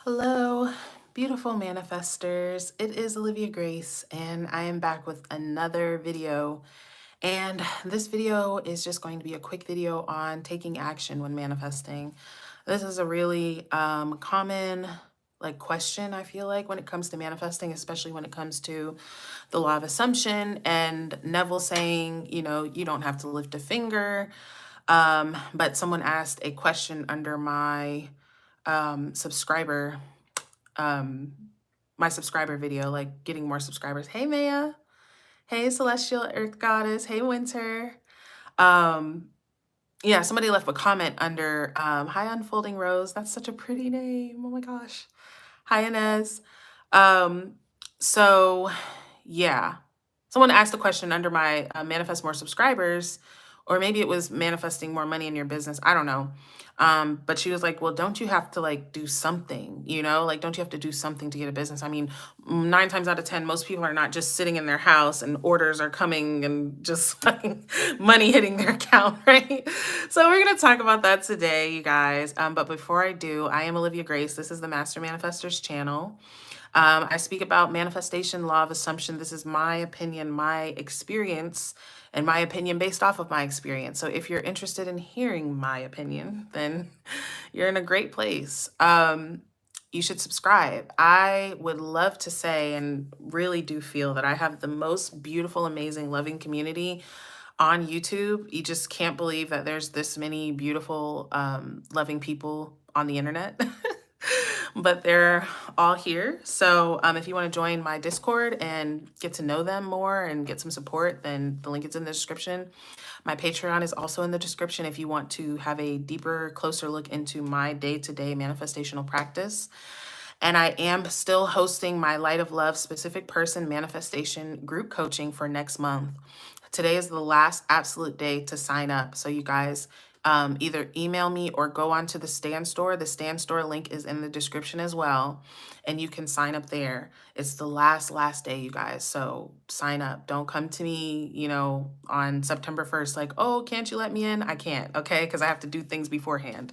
Hello, beautiful manifestors. It is Olivia Grace, and I am back with another video. And this video is just going to be a quick video on taking action when manifesting. This is a really common question, I feel like, when it comes to manifesting, especially when it comes to the law of assumption and Neville saying, you don't have to lift a finger. But someone asked a question under my subscriber my subscriber video, like getting more subscribers. Hey Maya. Hey Celestial Earth Goddess. Hey Winter. Um yeah, somebody left a comment under hi Unfolding Rose. That's such a pretty name. Oh my gosh. Hi Inez. Um so yeah. Someone asked a question under my manifest more subscribers, or maybe it was manifesting more money in your business. I don't know. But she was like, well, don't you have to do something, like, don't you have to do something to get a business? I mean, 9 times out of 10, most people are not just sitting in their house and orders are coming and just money hitting their account, right? So we're going to talk about that today, you guys. But before I do, I am Olivia Grace. This is the Master Manifestors channel. I speak about manifestation, law of assumption. This is my opinion, my experience, and my opinion based off of my experience. So if you're interested in hearing my opinion, then you're in a great place. You should subscribe. I would love to say and really do feel that I have the most beautiful, amazing, loving community on YouTube. You just can't believe that there's this many beautiful, loving people on the internet. But they're all here. So if you want to join my Discord and get to know them more and get some support, then the link is in the description. My Patreon is also in the description if you want to have a deeper, closer look into my day-to-day manifestational practice. And I am still hosting my Light of Love specific person manifestation group coaching for next month. Today is the last absolute day to sign up. So you guys either email me or go onto the Stand Store. The Stand Store link is in the description as well. And you can sign up there. It's the last day, you guys. So sign up. Don't come to me, on September 1st, like, oh, can't you let me in? I can't, okay? Because I have to do things beforehand.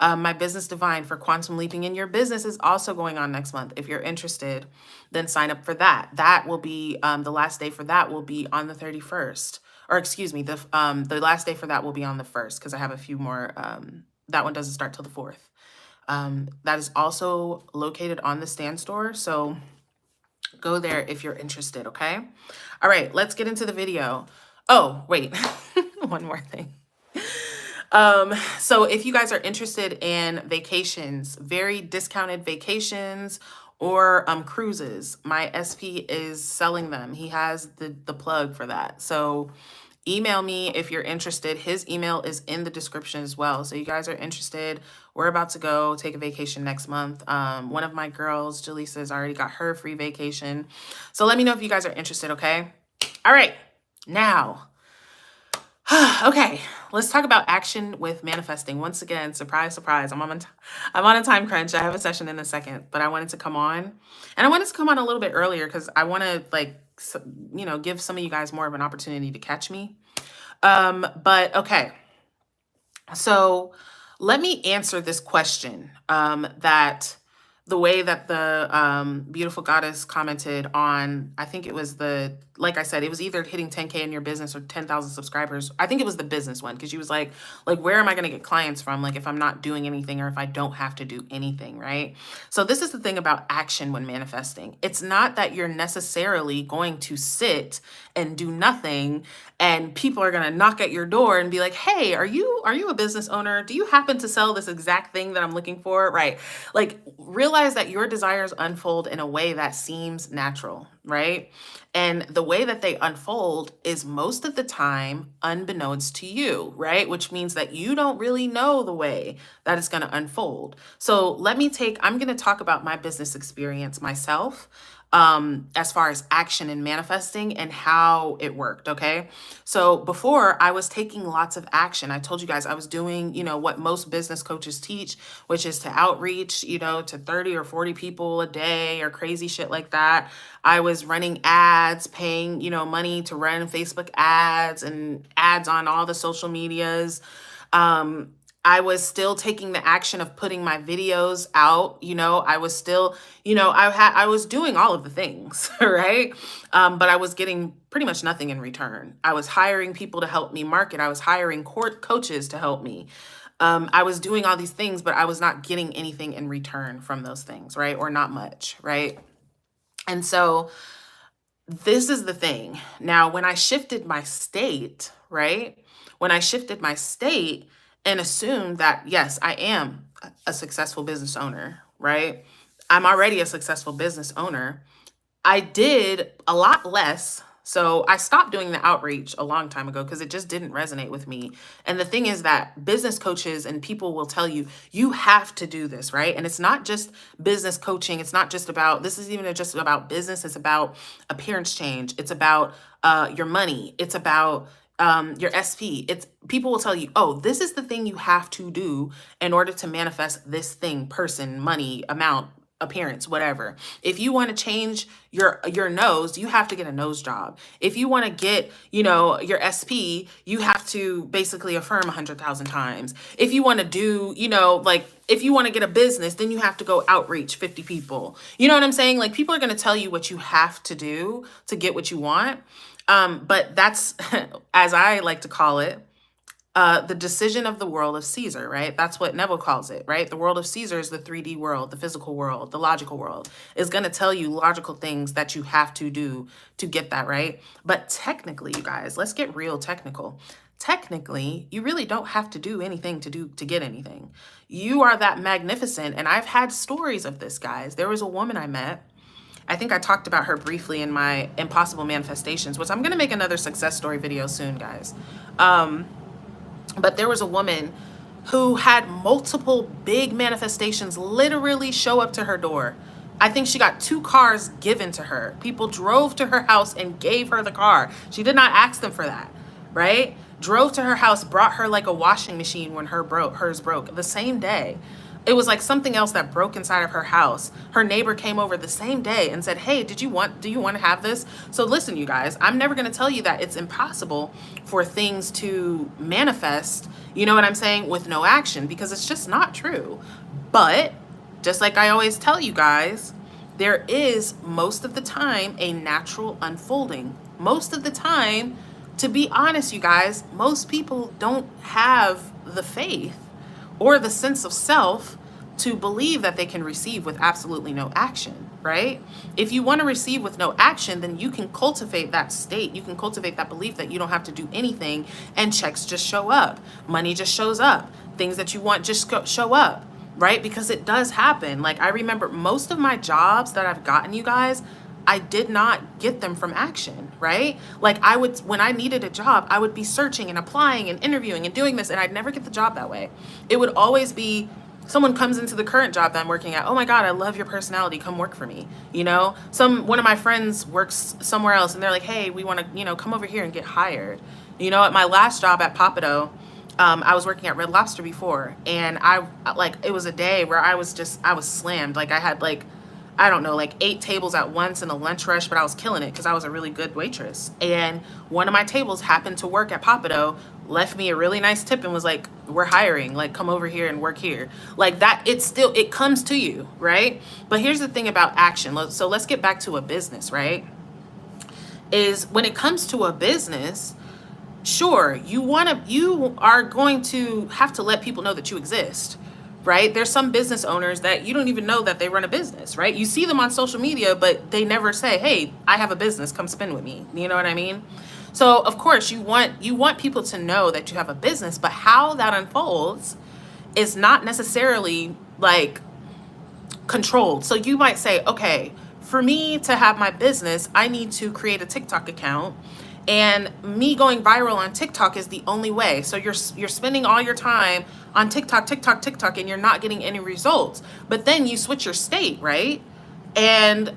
My Business Divine for Quantum Leaping in Your Business is also going on next month. If you're interested, then sign up for that. That will be, the last day for that will be on the 31st. Or excuse me, the last day for that will be on the 1st because I have a few more. That one doesn't start till the 4th. That is also located on the Stand Store. So go there if you're interested, okay? All right, let's get into the video. Oh, wait, one more thing. So if you guys are interested in vacations, very discounted vacations or cruises, my SP is selling them. He has the plug for that. So email me if you're interested. His email is in the description as well. So you guys are interested. We're about to go take a vacation next month. One of my girls, Jaleesa, has already got her free vacation. So let me know if you guys are interested, okay? All right, now, okay, let's talk about action with manifesting. Once again, surprise, surprise, I'm on a time crunch. I have a session in a second, but I wanted to come on. And I wanted to come on a little bit earlier because I want to give some of you guys more of an opportunity to catch me. But okay, so let me answer this question that the way that the beautiful goddess commented on, I think it was like I said, it was either hitting 10K in your business or 10,000 subscribers. I think it was the business one because she was like, where am I going to get clients from? Like if I'm not doing anything or if I don't have to do anything, right? So this is the thing about action when manifesting. It's not that you're necessarily going to sit and do nothing and people are going to knock at your door and be like, hey, are you a business owner? Do you happen to sell this exact thing that I'm looking for? Right? Like realize that your desires unfold in a way that seems natural, right? And the way that they unfold is most of the time unbeknownst to you, right? Which means that you don't really know the way that it's going to unfold. So I'm going to talk about my business experience myself, as far as action and manifesting and how it worked. Okay. So before I was taking lots of action, I told you guys I was doing, what most business coaches teach, which is to outreach, to 30 or 40 people a day or crazy shit like that. I was running ads, paying, money to run Facebook ads and ads on all the social medias. I was still taking the action of putting my videos out, I was still, I was doing all of the things, right? But I was getting pretty much nothing in return. I was hiring people to help me market. I was hiring coaches to help me. I was doing all these things, but I was not getting anything in return from those things, right? Or not much, right? And so this is the thing. Now, when I shifted my state, right? When I shifted my state and assumed that, yes, I am a successful business owner, right? I'm already a successful business owner. I did a lot less. So I stopped doing the outreach a long time ago because it just didn't resonate with me. And the thing is that business coaches and people will tell you, you have to do this, right? And it's not just business coaching. It's not just about, this isn't even just about business. It's about appearance change. It's about your money. It's about your SP. It's people will tell you, oh, this is the thing you have to do in order to manifest this thing, person, money, amount, appearance, whatever. If you want to change your nose, you have to get a nose job. If you want to get, your SP, you have to basically affirm 100,000 times. If you want to do, if you want to get a business, then you have to go outreach 50 people. You know what I'm saying? Like, people are going to tell you what you have to do to get what you want. But that's, as I like to call it, the decision of the world of Caesar, right? That's what Neville calls it, right? The world of Caesar is the 3D world, the physical world, the logical world. Is going to tell you logical things that you have to do to get that, right? But technically, you guys, let's get real technical. Technically, you really don't have to do anything to get anything. You are that magnificent. And I've had stories of this, guys. There was a woman I met. I think I talked about her briefly in my Impossible Manifestations, which I'm going to make another success story video soon, guys. But there was a woman who had multiple big manifestations literally show up to her door. I think she got 2 cars given to her. People drove to her house and gave her the car. She did not ask them for that, right? Drove to her house, brought her like a washing machine when hers broke the same day. It was like something else that broke inside of her house. Her neighbor came over the same day and said, hey, do you want to have this? So listen, you guys, I'm never going to tell you that it's impossible for things to manifest, you know what I'm saying, with no action, because it's just not true. But just like I always tell you guys, there is most of the time a natural unfolding. Most of the time, to be honest, you guys, most people don't have the faith or the sense of self to believe that they can receive with absolutely no action, right? If you want to receive with no action, then you can cultivate that state. You can cultivate that belief that you don't have to do anything and checks just show up. Money just shows up. Things that you want just show up, right? Because it does happen. Like, I remember most of my jobs that I've gotten, you guys, I did not get them from action, right? Like, when I needed a job, I would be searching and applying and interviewing and doing this, and I'd never get the job that way. It would always be someone comes into the current job that I'm working at. Oh my God, I love your personality. Come work for me. One of my friends works somewhere else and they're like, hey, we want to, come over here and get hired. At my last job at Papado, I was working at Red Lobster before, and it was a day where I was slammed. Like, I had I don't know, 8 tables at once in a lunch rush, but I was killing it because I was a really good waitress. And one of my tables happened to work at Papado, left me a really nice tip and was like, we're hiring, come over here and work here. Like that, it comes to you, right? But here's the thing about action. So let's get back to a business, right? Is when it comes to a business, sure, you are going to have to let people know that you exist, right? There's some business owners that you don't even know that they run a business, right? You see them on social media, but they never say, hey, I have a business, come spin with me. You know what I mean? So of course you want people to know that you have a business, but how that unfolds is not necessarily controlled. So you might say, okay, for me to have my business, I need to create a TikTok account, and me going viral on TikTok is the only way. So you're spending all your time on TikTok, and you're not getting any results. But then you switch your state, right? And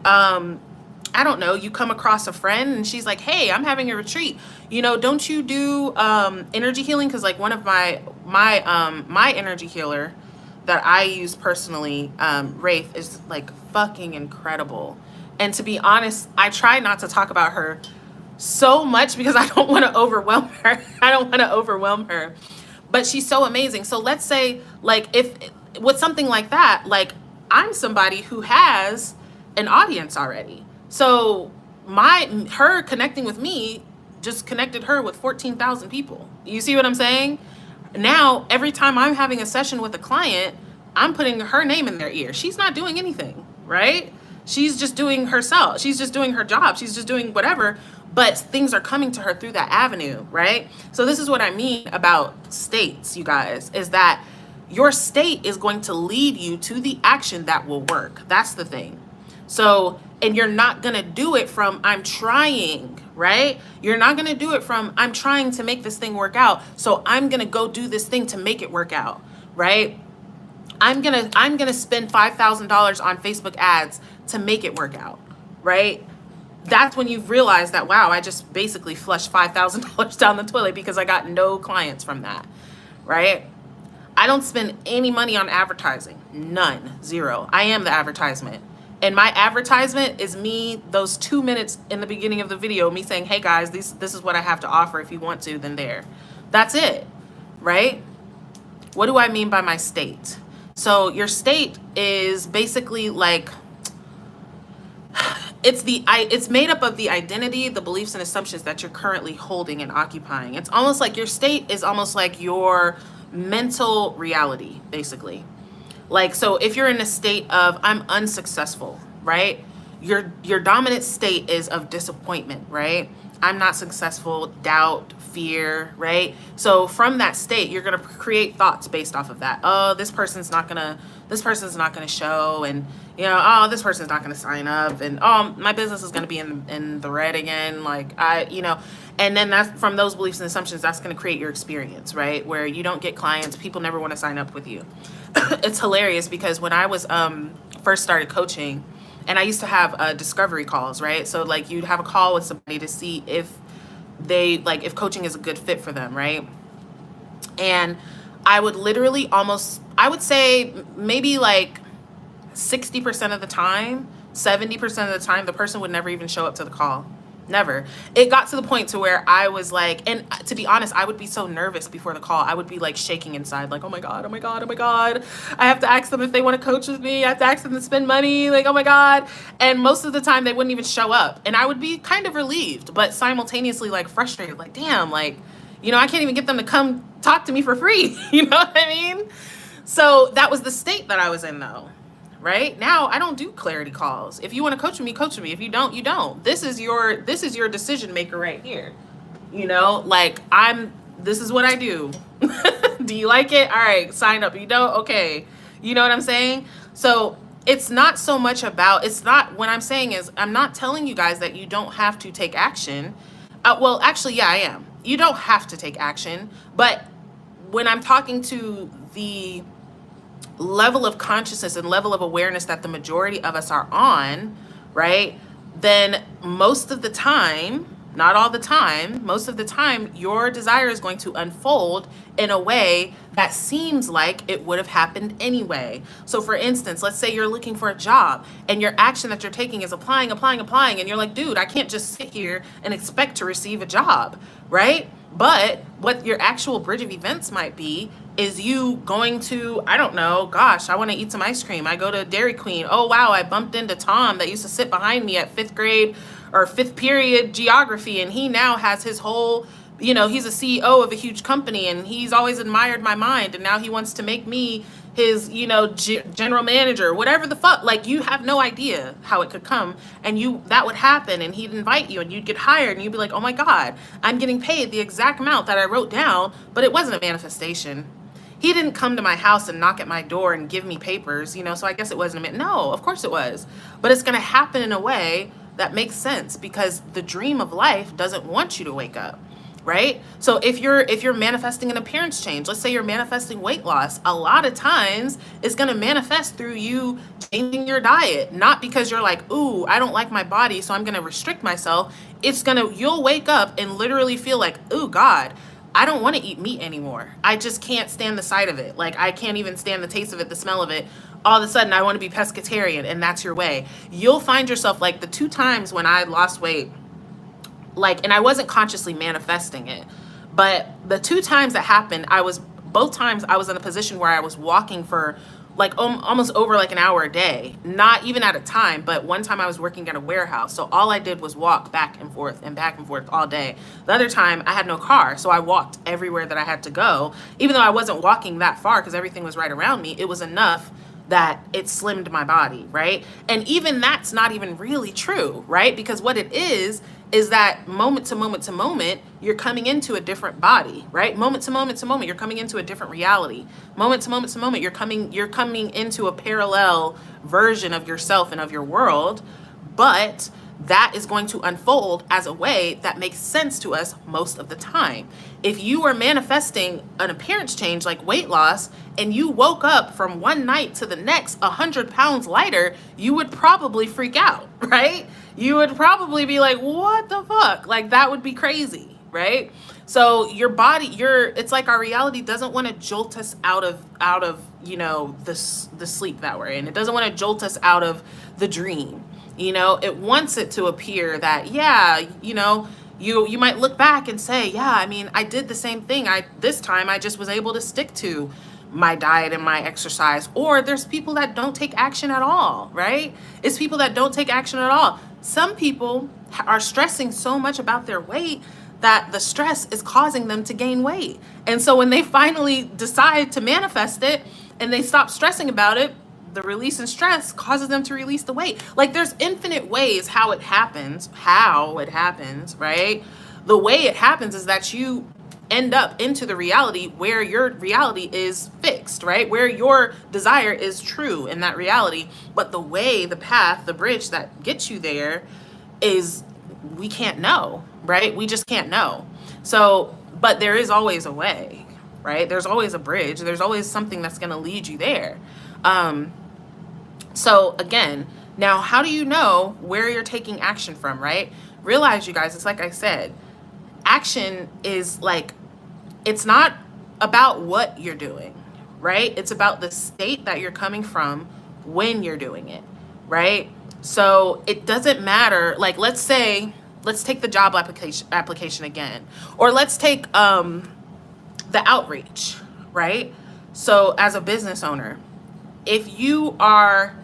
I don't know, you come across a friend and she's like, hey, I'm having a retreat. Don't you do energy healing? Because one of my energy healer that I use personally, Wraith, is fucking incredible. And to be honest, I try not to talk about her so much because I don't want to overwhelm her. but she's so amazing. So let's say, like, if with something like that, like, I'm somebody who has an audience already. So her connecting with me just connected her with 14,000 people. You see what I'm saying? Now, every time I'm having a session with a client, I'm putting her name in their ear. She's not doing anything, right? She's just doing herself. She's just doing her job. She's just doing whatever, but things are coming to her through that avenue, right? So this is what I mean about states, you guys, is that your state is going to lead you to the action that will work. That's the thing. So, and you're not going to do it from, I'm trying, right? You're not going to do it from, I'm trying to make this thing work out, so I'm going to go do this thing to make it work out, right? I'm going to spend $5,000 on Facebook ads to make it work out, right? That's when you've realized that, wow, I just basically flushed $5,000 down the toilet because I got no clients from that, right? I don't spend any money on advertising. None. Zero. I am the advertisement. And my advertisement is me, those 2 minutes in the beginning of the video, me saying, hey guys, this is what I have to offer. If you want to, then there. That's it, right? What do I mean by my state? So your state is basically like, it's made up of the identity, the beliefs and assumptions that you're currently holding and occupying. It's almost like your state is almost like your mental reality, basically. Like, so if you're in a state of, I'm unsuccessful, right? Your dominant state is of disappointment, right? I'm not successful, doubt, fear, right? So from that state, you're going to create thoughts based off of that. Oh, this person's not going to show, and, you know, oh, this person's not going to sign up, and, oh, my business is going to be in the red again. Like, and then that's from those beliefs and assumptions, that's going to create your experience, right? Where you don't get clients, people never want to sign up with you. It's hilarious because when I was first started coaching, and I used to have discovery calls, right? So like you'd have a call with somebody to see if if coaching is a good fit for them, right? And I would literally I would say maybe like 60% of the time, 70% of the time, the person would never even show up to the call. Never. It got to the point to where I was like, and to be honest, I would be so nervous before the call. I would be like shaking inside, like, oh my God, oh my God, oh my God. I have to ask them if they want to coach with me. I have to ask them to spend money. Like, oh my God. And most of the time they wouldn't even show up. And I would be kind of relieved, but simultaneously like frustrated, like, damn, like, you know, I can't even get them to come talk to me for free. You know what I mean? So that was the state that I was in though. Right now, I don't do clarity calls. If you want to coach with me, coach with me. If you don't, you don't. This is your decision maker right here. You know, like this is what I do. Do you like it? All right, sign up. You don't? Okay. You know what I'm saying? So it's not so much about, what I'm saying is, I'm not telling you guys that you don't have to take action. Well, actually, yeah, I am. You don't have to take action. But when I'm talking to the level of consciousness and level of awareness that the majority of us are on, right? Then most of the time, not all the time, most of the time, your desire is going to unfold in a way that seems like it would have happened anyway. So for instance, let's say you're looking for a job and your action that you're taking is applying, and you're like, dude, I can't just sit here and expect to receive a job, right? But what your actual bridge of events might be is you going to, I don't know, gosh, I want to eat some ice cream. I go to Dairy Queen. Oh, wow, I bumped into Tom that used to sit behind me at 5th grade or 5th period geography. And he now has his whole, you know, he's a CEO of a huge company and he's always admired my mind. And now he wants to make me his, you know, general manager, whatever the fuck. Like, you have no idea how it could come, and that would happen, and he'd invite you and you'd get hired and you'd be like, oh my God, I'm getting paid the exact amount that I wrote down, but it wasn't a manifestation. He didn't come to my house and knock at my door and give me papers, you know, so I guess it wasn't no, of course it was. But it's going to happen in a way that makes sense because the dream of life doesn't want you to wake up, right? So if you're manifesting an appearance change, let's say you're manifesting weight loss, a lot of times it's going to manifest through you changing your diet, not because you're like, ooh, I don't like my body, so I'm going to restrict myself. You'll wake up and literally feel like, ooh, God, I don't want to eat meat anymore. I just can't stand the sight of it. Like, I can't even stand the taste of it, the smell of it. All of a sudden, I want to be pescatarian, and that's your way. You'll find yourself, like, the 2 times when I lost weight, like, and I wasn't consciously manifesting it, but the 2 times that happened, I was both times I was in a position where I was walking for like almost over like an hour a day, not even at a time, but one time I was working at a warehouse. So all I did was walk back and forth all day. The other time I had no car, so I walked everywhere that I had to go. Even though I wasn't walking that far because everything was right around me, it was enough that it slimmed my body, right? And even that's not even really true, right? Because what it is that moment to moment to moment, you're coming into a different body, right? Moment to moment to moment, you're coming into a different reality. Moment to moment to moment, you're coming into a parallel version of yourself and of your world, but that is going to unfold as a way that makes sense to us most of the time. If you are manifesting an appearance change like weight loss and you woke up from one night to the next 100 pounds lighter, you would probably freak out, right? You would probably be like, what the fuck? Like, that would be crazy, right? So your body, it's like our reality doesn't want to jolt us out of you know, the sleep that we're in. It doesn't want to jolt us out of the dream. You know, it wants it to appear that, yeah, you know, you might look back and say, yeah, I mean, I did the same thing. This time I just was able to stick to my diet and my exercise. Or there's people that don't take action at all, right? It's people that don't take action at all. Some people are stressing so much about their weight that the stress is causing them to gain weight. And so when they finally decide to manifest it and they stop stressing about it, the release in stress causes them to release the weight. Like, there's infinite ways how it happens, right? The way it happens is that you end up into the reality where your reality is fixed, right? Where your desire is true in that reality. But the way, the path, the bridge that gets you there is, we can't know, right? We just can't know. So, but there is always a way, right? There's always a bridge. There's always something that's going to lead you there. So again, now how do you know where you're taking action from, right? Realize, you guys, it's like I said, action is like, it's not about what you're doing, right? It's about the state that you're coming from when you're doing it, right? So it doesn't matter, like, let's take the job application again, or let's take the outreach, right? So as a business owner, if you are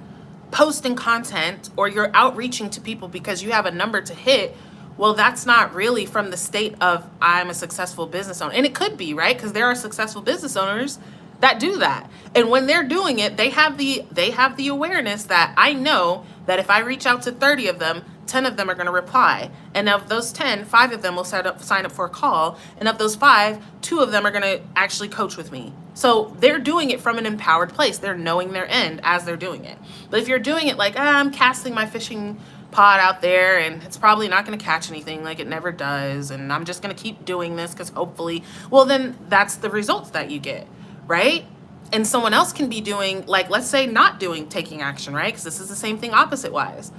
posting content or you're outreaching to people because you have a number to hit, well, that's not really from the state of I'm a successful business owner. And it could be, right? Because there are successful business owners that do that. And when they're doing it, they have the awareness that I know that if I reach out to 30 of them, 10 of them are going to reply. And of those 10, 5 of them will sign up for a call. And of those 5, 2 of them are going to actually coach with me. So they're doing it from an empowered place. They're knowing their end as they're doing it. But if you're doing it like, I'm casting my fishing pod out there and it's probably not going to catch anything, like it never does, and I'm just going to keep doing this because hopefully, well, then that's the results that you get, right? And someone else can be doing, like, let's say not taking action, right? Because this is the same thing opposite wise.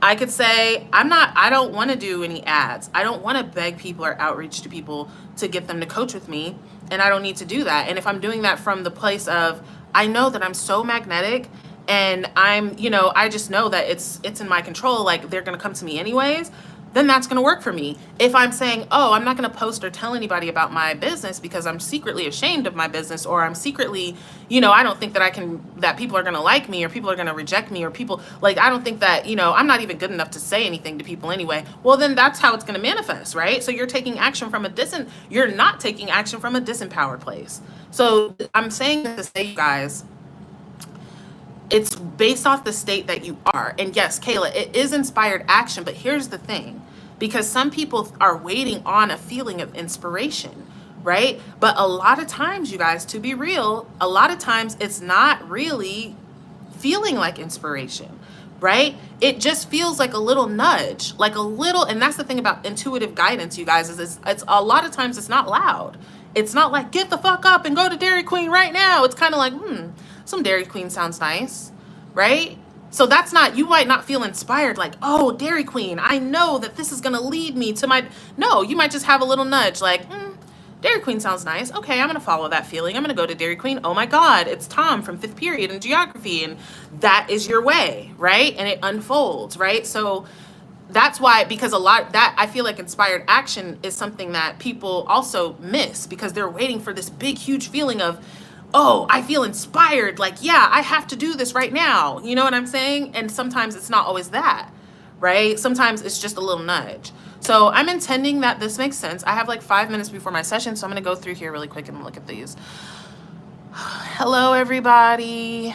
I could say, I don't want to do any ads. I don't want to beg people or outreach to people to get them to coach with me. And I don't need to do that. And if I'm doing that from the place of, I know that I'm so magnetic and I just know that it's in my control, like they're going to come to me anyways, then that's going to work for me. If I'm saying, oh, I'm not going to post or tell anybody about my business because I'm secretly ashamed of my business, or I'm secretly, I don't think that people are going to like me, or people are going to reject me, or people, like, I don't think that, I'm not even good enough to say anything to people anyway. Well, then that's how it's going to manifest, right? So you're taking action from you're not taking action from a disempowered place. So I'm saying this to say, you guys, it's based off the state that you are. And yes, Kayla, it is inspired action, but here's the thing, because some people are waiting on a feeling of inspiration, right? But a lot of times, you guys, to be real, a lot of times it's not really feeling like inspiration, right? It just feels like a little nudge, and that's the thing about intuitive guidance, you guys, is it's a lot of times it's not loud. It's not like, get the fuck up and go to Dairy Queen right now. It's kind of like, some Dairy Queen sounds nice, right? So you might not feel inspired like, oh, Dairy Queen, I know that this is going to lead me to no, you might just have a little nudge like, Dairy Queen sounds nice. Okay, I'm going to follow that feeling. I'm going to go to Dairy Queen. Oh my God, it's Tom from 5th period in geography. And that is your way, right? And it unfolds, right? So That's why, because a lot that I feel like inspired action is something that people also miss because they're waiting for this big, huge feeling of, oh, I feel inspired. Like, yeah, I have to do this right now. You know what I'm saying? And sometimes it's not always that, right? Sometimes it's just a little nudge. So I'm intending that this makes sense. I have like 5 minutes before my session, so I'm going to go through here really quick and look at these. Hello, everybody.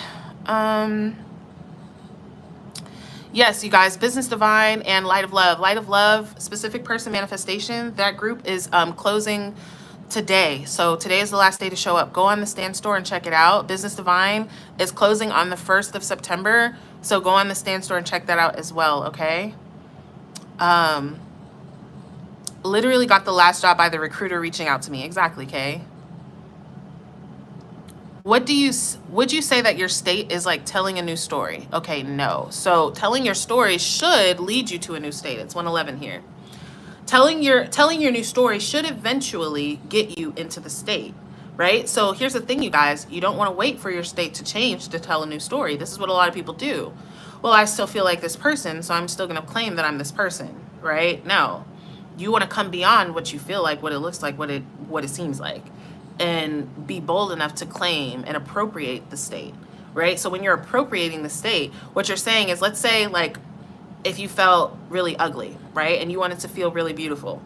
Yes, you guys, Business Divine and Light of Love. Light of Love, Specific Person Manifestation, that group is closing today. So today is the last day to show up. Go on the Stand Store and check it out. Business Divine is closing on the 1st of September. So go on the Stand Store and check that out as well, okay? Literally got the last job by the recruiter reaching out to me. Exactly, Kay. Would you say that your state is like telling a new story? Okay, no. So telling your story should lead you to a new state. It's 111 here. Telling your new story should eventually get you into the state, right? So here's the thing, you guys. You don't want to wait for your state to change to tell a new story. This is what a lot of people do. Well, I still feel like this person, so I'm still going to claim that I'm this person, right? No. You want to come beyond what you feel like, what it looks like, what it seems like, and be bold enough to claim and appropriate the state, right? So when you're appropriating the state, what you're saying is, let's say like if you felt really ugly, right? And you wanted to feel really beautiful.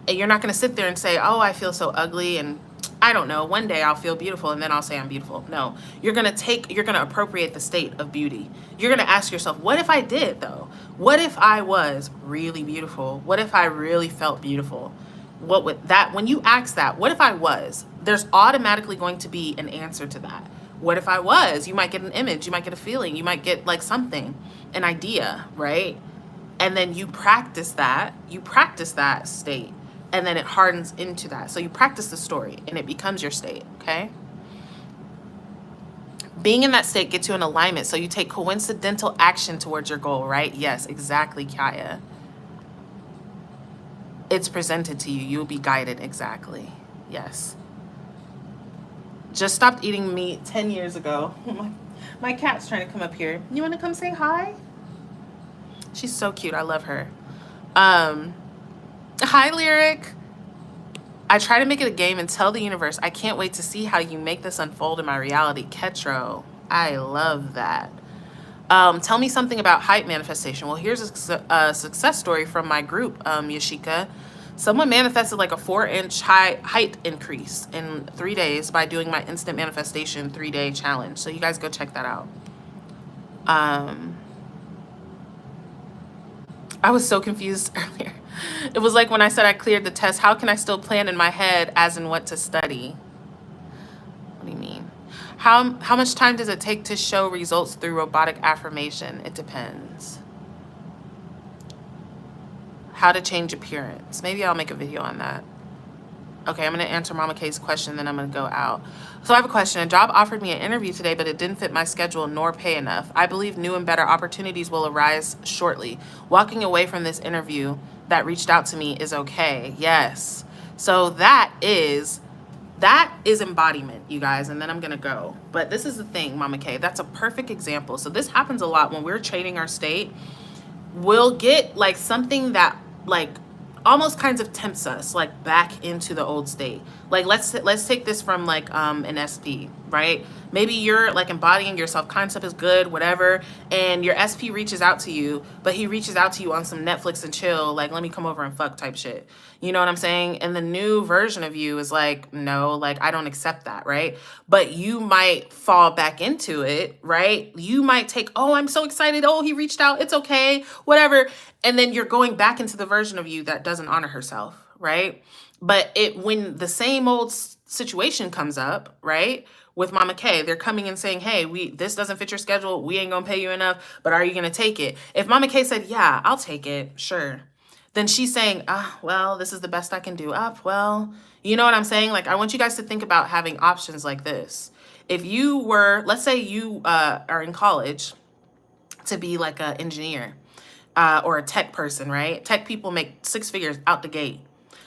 And you're not going to sit there and say, oh, I feel so ugly and I don't know, one day I'll feel beautiful and then I'll say I'm beautiful. No, you're going to appropriate the state of beauty. You're going to ask yourself, what if I did though? What if I was really beautiful? What if I really felt beautiful? What would that, when you ask that, what if I was, there's automatically going to be an answer to that. What if I was? You might get an image, you might get a feeling, you might get like something, an idea, right? And then you practice that state, and then it hardens into that. So you practice the story and it becomes your state, okay? Being in that state gets you in alignment, so you take coincidental action towards your goal, right? Yes, exactly, Kaya. It's presented to you. You'll be guided. Exactly. Yes. Just stopped eating meat 10 years ago. My cat's trying to come up here. You want to come say hi? She's so cute. I love her. Hi, Lyric. I try to make it a game and tell the universe, I can't wait to see how you make this unfold in my reality. Ketro. I love that. Tell me something about height manifestation. Well, here's a success story from my group, Yashika. Someone manifested like a 4-inch height increase in 3 days by doing my instant manifestation 3-day challenge. So you guys go check that out. I was so confused earlier. It was like when I said I cleared the test, how can I still plan in my head as in what to study? What do you mean? How much time does it take to show results through robotic affirmation? It depends. How to change appearance. Maybe I'll make a video on that. Okay, I'm going to answer Mama K's question, then I'm going to go out. So I have a question. A job offered me an interview today, but it didn't fit my schedule nor pay enough. I believe new and better opportunities will arise shortly. Walking away from this interview that reached out to me is okay. Yes. So that is embodiment, you guys, and then I'm gonna go. But this is the thing, Mama K, that's a perfect example. So this happens a lot when we're trading our state. We'll get like something that like almost kinds of tempts us like back into the old state. Like let's take this from like an SP, right? Maybe you're like embodying your self-concept is good, whatever, and your SP reaches out to you, but he reaches out to you on some Netflix and chill, like let me come over and fuck type shit. You know what I'm saying? And the new version of you is like, no, like I don't accept that, right? But you might fall back into it, right? You might take, oh, I'm so excited. Oh, he reached out. It's okay, whatever. And then you're going back into the version of you that doesn't honor herself, right? But when the same old situation comes up, right? With Mama K, they're coming and saying, hey, this doesn't fit your schedule. We ain't gonna pay you enough, but are you gonna take it? If Mama K said, yeah, I'll take it, sure. Then she's saying, well, this is the best I can do. Well, you know what I'm saying? Like, I want you guys to think about having options like this. If you were, let's say you are in college to be like an engineer or a tech person, right? Tech people make 6 figures out the gate.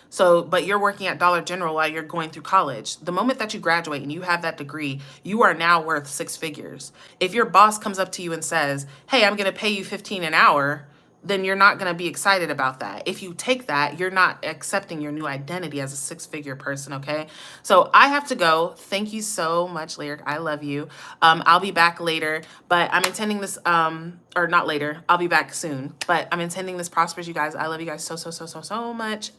So, but you're working at Dollar General while you're going through college. The moment that you graduate and you have that degree, you are now worth 6 figures. If your boss comes up to you and says, hey, I'm going to pay you $15 an hour, then you're not going to be excited about that. If you take that, you're not accepting your new identity as a six-figure person, okay? So I have to go. Thank you so much, Lyric. I love you. I'll be back later, but I'm intending this, or not later. I'll be back soon, but I'm intending this prosperous, you guys. I love you guys so, so, so, so, so much.